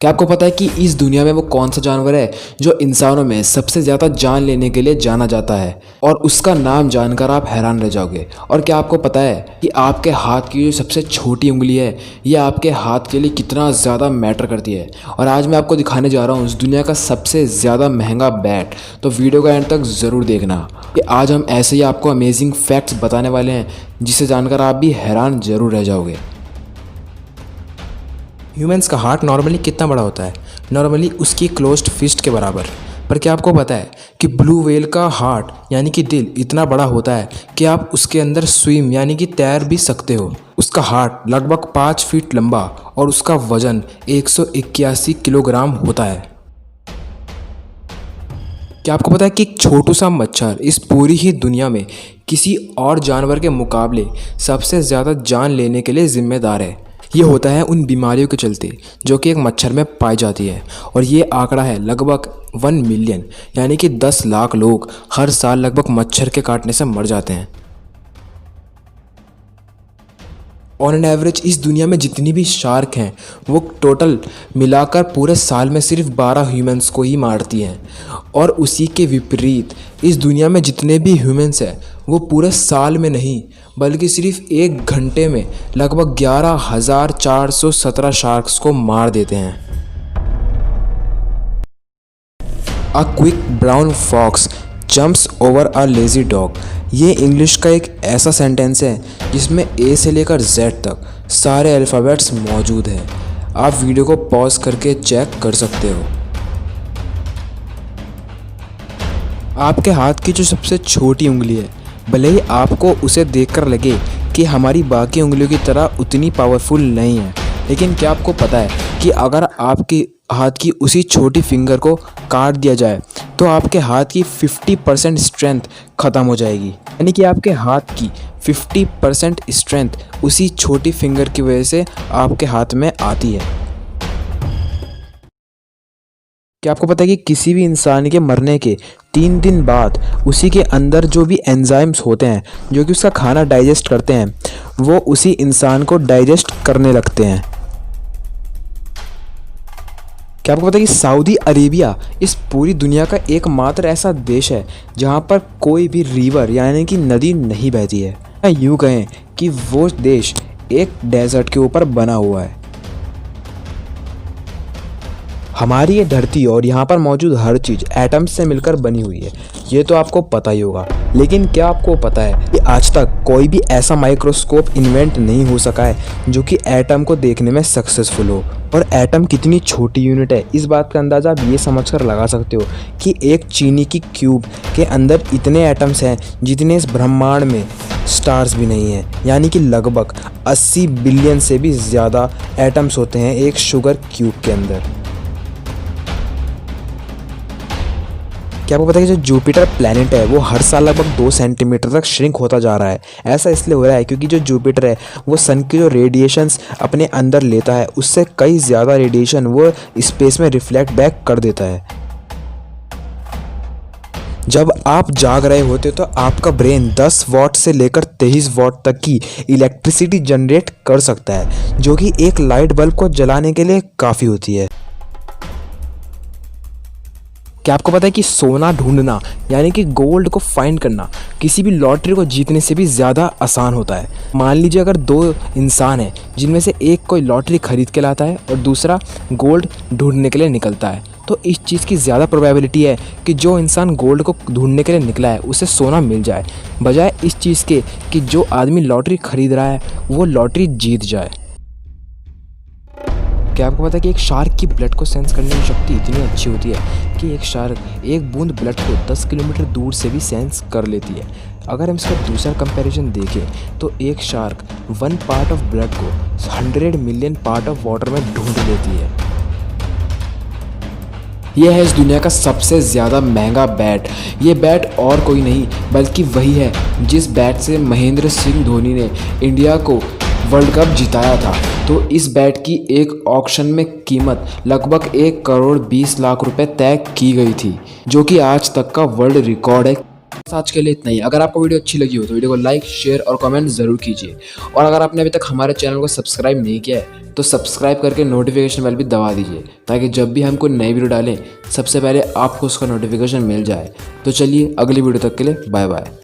क्या आपको पता है कि इस दुनिया में वो कौन सा जानवर है जो इंसानों में सबसे ज़्यादा जान लेने के लिए जाना जाता है और उसका नाम जानकर आप हैरान रह जाओगे। और क्या आपको पता है कि आपके हाथ की जो सबसे छोटी उंगली है ये आपके हाथ के लिए कितना ज़्यादा मैटर करती है। और आज मैं आपको दिखाने जा रहा हूँ इस दुनिया का सबसे ज़्यादा महंगा बैट। तो वीडियो का एंड तक ज़रूर देखना कि आज हम ऐसे ही आपको अमेजिंग फैक्ट्स बताने वाले हैं जिसे जानकर आप भी हैरान ज़रूर रह जाओगे। ह्यूमंस का हार्ट नॉर्मली कितना बड़ा होता है? नॉर्मली उसकी क्लोज्ड फिस्ट के बराबर। पर क्या आपको पता है कि ब्लू व्हेल का हार्ट यानी कि दिल इतना बड़ा होता है कि आप उसके अंदर स्विम यानी कि तैर भी सकते हो। उसका हार्ट लगभग 5 फीट लंबा और उसका वजन 181 किलोग्राम होता है। क्या आपको पता है कि एक छोटू सा मच्छर इस पूरी ही दुनिया में किसी और जानवर के मुकाबले सबसे ज़्यादा जान लेने के लिए जिम्मेदार है? ये होता है उन बीमारियों के चलते जो कि एक मच्छर में पाई जाती है। और ये आंकड़ा है लगभग 1 मिलियन यानी कि 10 लाख लोग हर साल लगभग मच्छर के काटने से मर जाते हैं। ऑन एन एवरेज इस दुनिया में जितनी भी शार्क हैं वो टोटल मिलाकर पूरे साल में सिर्फ 12 ह्यूमंस को ही मारती हैं। और उसी के विपरीत इस दुनिया में जितने भी ह्यूमंस हैं वो पूरे साल में नहीं बल्कि सिर्फ 1 घंटे में लगभग 11,417 शार्क्स को मार देते हैं। A quick brown fox jumps over a lazy dog, ये इंग्लिश का एक ऐसा सेंटेंस है जिसमें ए से लेकर जेड तक सारे अल्फ़ाबेट्स मौजूद हैं। आप वीडियो को पॉज करके चेक कर सकते हो। आपके हाथ की जो सबसे छोटी उंगली है, भले ही आपको उसे देखकर लगे कि हमारी बाकी उंगलियों की तरह उतनी पावरफुल नहीं है, लेकिन क्या आपको पता है कि अगर आपके हाथ की उसी छोटी फिंगर को काट दिया जाए तो आपके हाथ की 50% स्ट्रेंथ ख़त्म हो जाएगी। यानी कि आपके हाथ की 50% स्ट्रेंथ उसी छोटी फिंगर की वजह से आपके हाथ में आती है। क्या आपको पता है कि किसी भी इंसान के मरने के 3 दिन बाद उसी के अंदर जो भी एंजाइम्स होते हैं जो कि उसका खाना डाइजेस्ट करते हैं वो उसी इंसान को डाइजेस्ट करने लगते हैं। क्या आपको पता है कि सऊदी अरेबिया इस पूरी दुनिया का एकमात्र ऐसा देश है जहाँ पर कोई भी रिवर यानी कि नदी नहीं बहती है? यूँ कहें कि वो देश एक डेजर्ट के ऊपर बना हुआ है। हमारी ये धरती और यहाँ पर मौजूद हर चीज़ एटम्स से मिलकर बनी हुई है, ये तो आपको पता ही होगा। लेकिन क्या आपको पता है कि आज तक कोई भी ऐसा माइक्रोस्कोप इन्वेंट नहीं हो सका है जो कि एटम को देखने में सक्सेसफुल हो? और एटम कितनी छोटी यूनिट है इस बात का अंदाज़ा आप ये समझकर लगा सकते हो कि एक चीनी की क्यूब के अंदर इतने एटम्स हैं जितने इस ब्रह्मांड में स्टार्स भी नहीं हैं। यानी कि लगभग 80 बिलियन से भी ज़्यादा एटम्स होते हैं एक शुगर क्यूब के अंदर। क्या आपको पता है कि जो जुपिटर प्लैनेट है वो हर साल लगभग 2 सेंटीमीटर तक श्रिंक होता जा रहा है? ऐसा इसलिए हो रहा है क्योंकि जो जुपिटर है वो सन की जो रेडिएशंस अपने अंदर लेता है उससे कई ज़्यादा रेडिएशन वो स्पेस में रिफ्लेक्ट बैक कर देता है। जब आप जाग रहे होते हो तो आपका ब्रेन 10 वॉट से लेकर 23 वॉट तक की इलेक्ट्रिसिटी जनरेट कर सकता है जो कि एक लाइट बल्ब को जलाने के लिए काफ़ी होती है। क्या आपको पता है कि सोना ढूंढना यानी कि गोल्ड को फाइंड करना किसी भी लॉटरी को जीतने से भी ज़्यादा आसान होता है? मान लीजिए अगर 2 इंसान हैं जिनमें से एक कोई लॉटरी खरीद के लाता है और दूसरा गोल्ड ढूंढने के लिए निकलता है, तो इस चीज़ की ज़्यादा प्रोबेबिलिटी है कि जो इंसान गोल्ड को ढूंढने के लिए निकला है उसे सोना मिल जाए, बजाय इस चीज़ के कि जो आदमी लॉटरी खरीद रहा है वो लॉटरी जीत जाए। क्या आपको पता है कि एक शार्क की ब्लड को सेंस करने की शक्ति इतनी अच्छी होती है कि एक शार्क एक बूंद ब्लड को 10 किलोमीटर दूर से भी सेंस कर लेती है। अगर हम इसका दूसरा कंपैरिजन देखें तो एक शार्क 1 पार्ट ऑफ ब्लड को 100 मिलियन पार्ट ऑफ वाटर में ढूंढ लेती है। यह है इस दुनिया का सबसे ज़्यादा महंगा बैट। ये बैट और कोई नहीं बल्कि वही है जिस बैट से महेंद्र सिंह धोनी ने इंडिया को वर्ल्ड कप जिताया था। तो इस बैट की एक ऑक्शन में कीमत लगभग 1 करोड़ 20 लाख रुपए तय की गई थी जो कि आज तक का वर्ल्ड रिकॉर्ड है। आज के लिए इतना ही। अगर आपको वीडियो अच्छी लगी हो तो वीडियो को लाइक, शेयर और कमेंट ज़रूर कीजिए। और अगर आपने अभी तक हमारे चैनल को सब्सक्राइब नहीं किया है तो सब्सक्राइब करके नोटिफिकेशन बेल भी दबा दीजिए ताकि जब भी हम कोई नई वीडियो डालें सबसे पहले आपको उसका नोटिफिकेशन मिल जाए। तो चलिए अगली वीडियो तक के लिए बाय बाय।